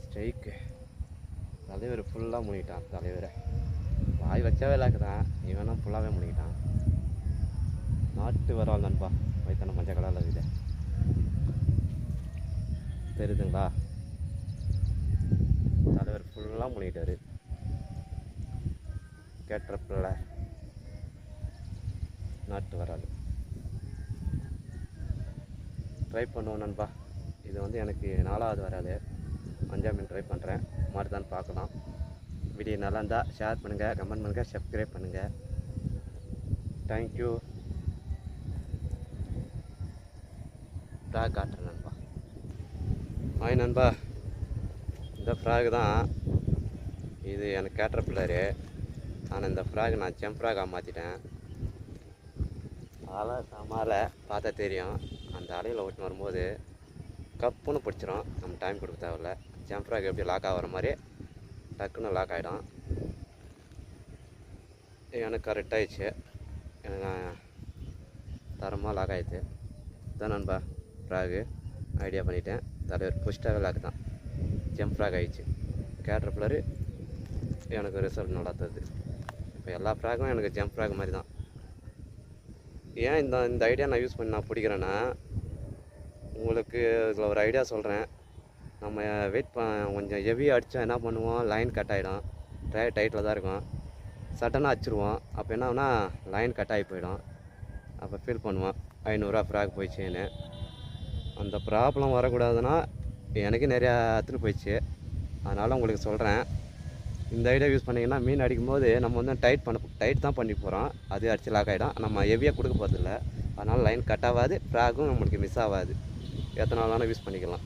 Strike தலைவர் ஃபுல்லாக முனிக்கிட்டான். தலைவரை வாய் வச்சாவே இல்லாக்குதான், இவனும் ஃபுல்லாகவே முனிக்கிட்டான். நாட்டு வரால் நண்பா, வைத்தன மஞ்சள் கலரில் இருக்குது, தெரியுதுங்களா? தலைவர் ஃபுல்லாக முனிக்கிட்டாரு. கேட்டப்பில் நாட்டு வரால் ட்ரை பண்ணுவோம் நண்பா. இது வந்து எனக்கு 4வது வராது. 5ஆம் மீன் ட்ரை பண்ணுறேன், மாதிரி தான் பார்க்கலாம். வீடியோ நல்லா இருந்தால் ஷேர் பண்ணுங்கள், கமெண்ட் பண்ணுங்கள், சப்ஸ்கிரைப் பண்ணுங்கள். தேங்க்யூ. ஃப்ராக் காட்டுறேன் நண்பா. ஹாய் நண்பா, இந்த ஃப்ராக் தான் இது. எனக்கு கேட்டர்பில்லரு, ஆனால் இந்த ஃப்ராக் நான் ஜம்ப்ராகாக மாற்றிட்டேன். அலை சமாலை பார்த்தா தெரியும். அந்த அலையில் ஓட்டு வரும்போது கப்புன்னு பிடிச்சிரும், நம்ம டைம் கொடுக்க தேவையில்ல. ஜம்ப்ராக் எப்படி லாக் ஆகிற மாதிரி டக்குன்னு லாக் ஆகிடும். எனக்கு கரெக்ட் ஆகிடுச்சு, எனக்கு தரமாக லாக் ஆகிடுச்சு. தான் நண்பா ஃப்ராகு ஐடியா பண்ணிட்டேன். தலைவர் புஷ்டாகவே லாக் தான், ஜம்ப் ஃப்ராக் ஆகிடுச்சு. கேட்டர்பில்லரு எனக்கு ரிசல்ட் நல்லா தருது. இப்போ எல்லா ஃப்ராகும் எனக்கு ஜம்ப் ஃப்ராக் மாதிரி தான். ஏன் இந்த ஐடியா நான் யூஸ் பண்ணி நான் பிடிக்கிறேன்னா, உங்களுக்கு இதில் ஒரு ஐடியா சொல்கிறேன். நம்ம வெயிட் கொஞ்சம் ஹெவியாக அடித்தா என்ன பண்ணுவோம், லைன் கட் ஆகிடும். டைட்டில் தான் இருக்கும், சடனாக அடிச்சிருவோம். அப்போ என்ன ஆகுனா லைன் கட் ஆகி போயிடும். அப்போ ஃபீல் பண்ணுவோம் 500 ஃப்ராக் போயிடுச்சுன்னு. அந்த ப்ராப்ளம் வரக்கூடாதுன்னா எனக்கு நிறையா எடுத்துகிட்டு போயிடுச்சு. அதனால் உங்களுக்கு சொல்கிறேன், இந்த ஐடியா யூஸ் பண்ணிங்கன்னா மீன் அடிக்கும்போது நம்ம வந்து டைட் தான் பண்ணி போகிறோம். அது அடிச்சு லாக் ஆகிடும். நம்ம ஹெவியாக கொடுக்க போகிறதில்ல. அதனால் லைன் கட் ஆகாது, ஃப்ராகும் நம்மளுக்கு மிஸ் ஆகாது. எத்தனை நாள் வேணால் யூஸ் பண்ணிக்கலாம்.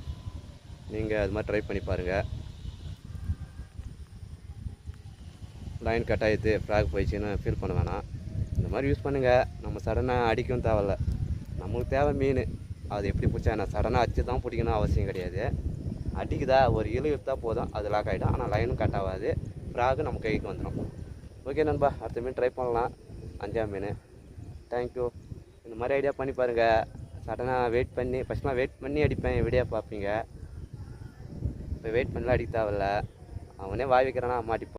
நீங்கள் அது மாதிரி ட்ரை பண்ணி பாருங்கள். லைன் கட் ஆகிடுது, ஃப்ராக் போயிடுச்சுன்னு ஃபீல் பண்ண வேணாம். இந்த மாதிரி யூஸ் பண்ணுங்கள். நம்ம சடனாக அடிக்கவும் தேவையில்ல. நம்மளுக்கு தேவை மீன். அது எப்படி பிடிச்சா என்ன, சடனாக அடிச்சு தான் பிடிக்கணும் அவசியம் கிடையாது. அடிக்குதா ஒரு இழு தான் போதும், அது லாக் ஆகிடும். ஆனால் லைனும் கட் ஆகாது, ஃப்ராகு நம்ம கைக்கு வந்துடும். ஓகே நண்பா, அடுத்த மீன் ட்ரை பண்ணலாம், 5ஆம் மீன். தேங்க்யூ. இந்த மாதிரி ஐடியா பண்ணி பாருங்கள். சடனாக வெயிட் பண்ணி ஃபஸ்ட்லாம் வெயிட் பண்ணி அடிப்பேன், வீடியோ பார்ப்பீங்க. இப்போ வெயிட் பண்ணலாம் அடிக்க தேவையில்ல. அவனே வாய் வைக்கிறானா மாட்டிப்போம்.